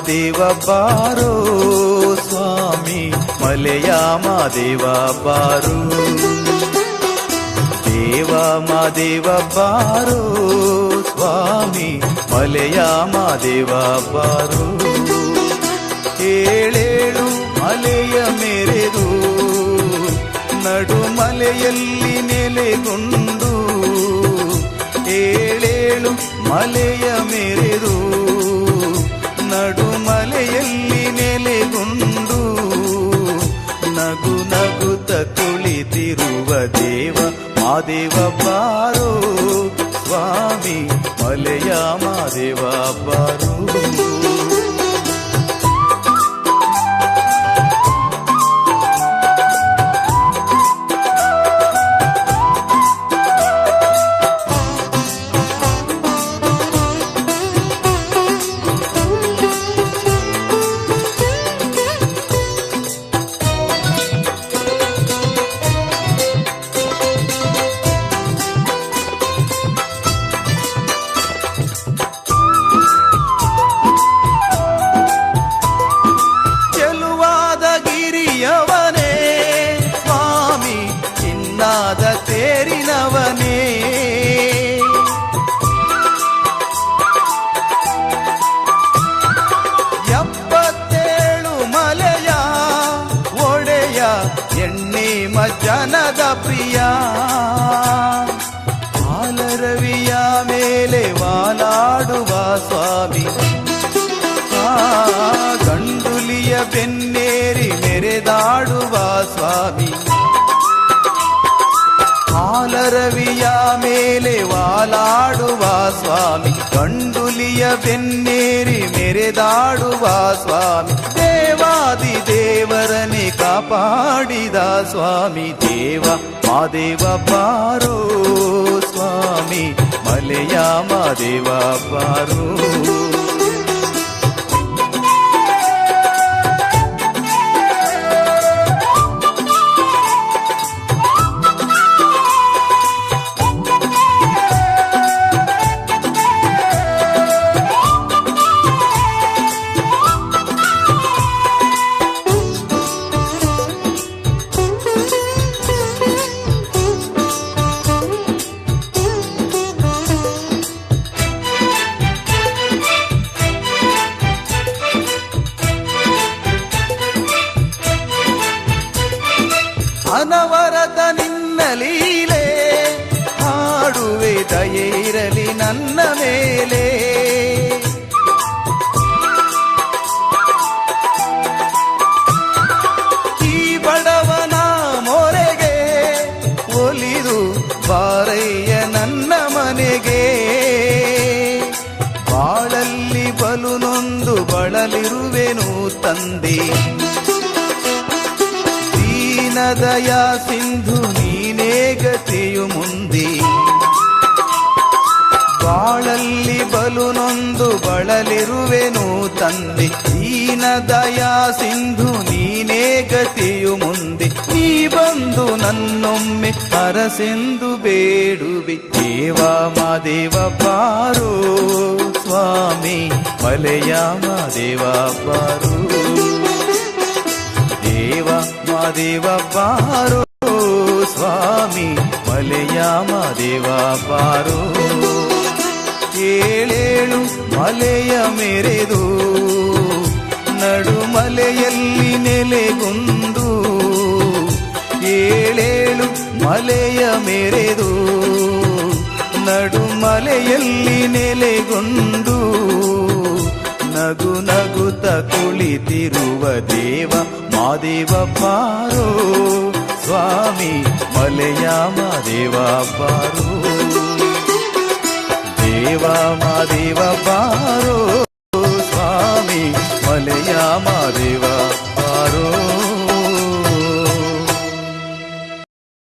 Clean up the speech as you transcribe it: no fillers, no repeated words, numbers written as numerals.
ಮಾದೇವ ಬಾರೋ ಸ್ವಾಮಿ ಮಲೆಯ ಮಾದೇವ ಬಾರೋ. ದೇವ ಮಾದೇವ ಬಾರೋ ಸ್ವಾಮಿ ಮಲೆಯ ಮಾದೇವ ಬಾರೋ. ಏಳೇಳು ಮಲೆಯ ಮೆರೆದು ನಡುಮಲೆಯಲ್ಲಿ ನೆಲೆಗೊಂಡು, ಏಳೇಳು ಮಲೆಯ ಮೆರೆದು ನಡುಮಲೆಯಲ್ಲಿ ನೆಲೆಗೊಂಡು, ನಗು ನಗುತ್ತ ಕುಳಿತಿರುವ ದೇವ ಮಾದೇವ ಬಾರೋ ಸ್ವಾಮಿ ಮಲೆಯ ಮಾದೇವ ಬಾರೋ. ತೇರಿನವನೇ ಎಪ್ಪತ್ತೇಳು ಮಲೆಯ ಒಡೆಯ ಎಣ್ಣೆ ಮಜ್ಜನದ ಪ್ರಿಯ, ಹಾಲರವಿಯ ಮೇಲೆ ವಾಲಾಡುವ ಸ್ವಾಮಿ, ಗಂಡುಲಿಯ ಬೆನ್ನೇರಿ ಮೆರೆದಾಡುವ ಸ್ವಾಮಿ, ಹಾಲರವಿಯ ಮೇಲೆ ವಾಲಾಡುವ ಸ್ವಾಮಿ, ಗಂಡುಲಿಯ ಬೆನ್ನೇರಿ ಮೆರೆದಾಡುವ ಸ್ವಾಮಿ, ದೇವಾದಿ ದೇವರನೆ ಕಾಪಾಡಿದ ಸ್ವಾಮಿ, ದೇವ ಮಾದೇವ ಬಾರೋ ಸ್ವಾಮಿ ಮಲೆಯ ಮಾದೇವ ಬಾರೋ. ಅನವರತ ನಿನ್ನ ಲೀಲೆ ಹಾಡುವೆ, ದಯೆ ಇರಲಿ ನನ್ನ ಮೇಲೆ. ಈ ಬಡವನ ಮೊರೆಗೆ ಒಲಿದು ಬಾರಯ್ಯ ನನ್ನ ಮನೆಗೆ, ಬಾಳಲ್ಲಿ ಬಲು ನೊಂದು ಬಳಲಿರುವೆನು ತಂದೆ, ದಯ ಸಿಂಧು ನೀನೇ ಗತಿಯು ಮುಂದೆ, ಬಾಳಲ್ಲಿ ಬಲು ನೊಂದು ಬಳಲಿರುವೆನು ತಂದೆ, ದೀನ ದಯಾ ಸಿಂಧು ನೀನೇ ಗತಿಯು ಮುಂದೆ, ನೀ ಬಂದು ನನ್ನೊಮ್ಮೆ ಹರಸೆಂದು ಬೇಡುವೆ, ದೇವ ಮಾದೇವ ಬಾರೋ ಸ್ವಾಮಿ ಮಲೆಯ ಮಾದೇವ ಬಾರೋ. ದೇವ ಮಾದೇವ ಬಾರೋ ಸ್ವಾಮಿ ಮಲೆಯ ಮಾದೇವ ಬಾರೋ. ಏಳೇಳು ಮಲೆಯ ಮೆರೆದು ನಡುಮಲೆಯಲ್ಲಿ ನೆಲೆಗೊಂಡು, ಏಳೇಳು ಮಲೆಯ ಮೆರೆದು ನಡುಮಲೆಯಲ್ಲಿ ನೆಲೆಗೊಂಡು, ನಗು ನಗುತ್ತ ಕುಳಿತಿರುವ ದೇವ ಮಾದೇವ ಬಾರೋ ಸ್ವಾಮಿ ಮಲೆಯ ಮಾದೇವ ಬಾರೋ. ದೇವ ಮಾದೇವ ಬಾರೋ ಸ್ವಾಮಿ ಮಲೆಯ ಮಾದೇವ ಬಾರೋ.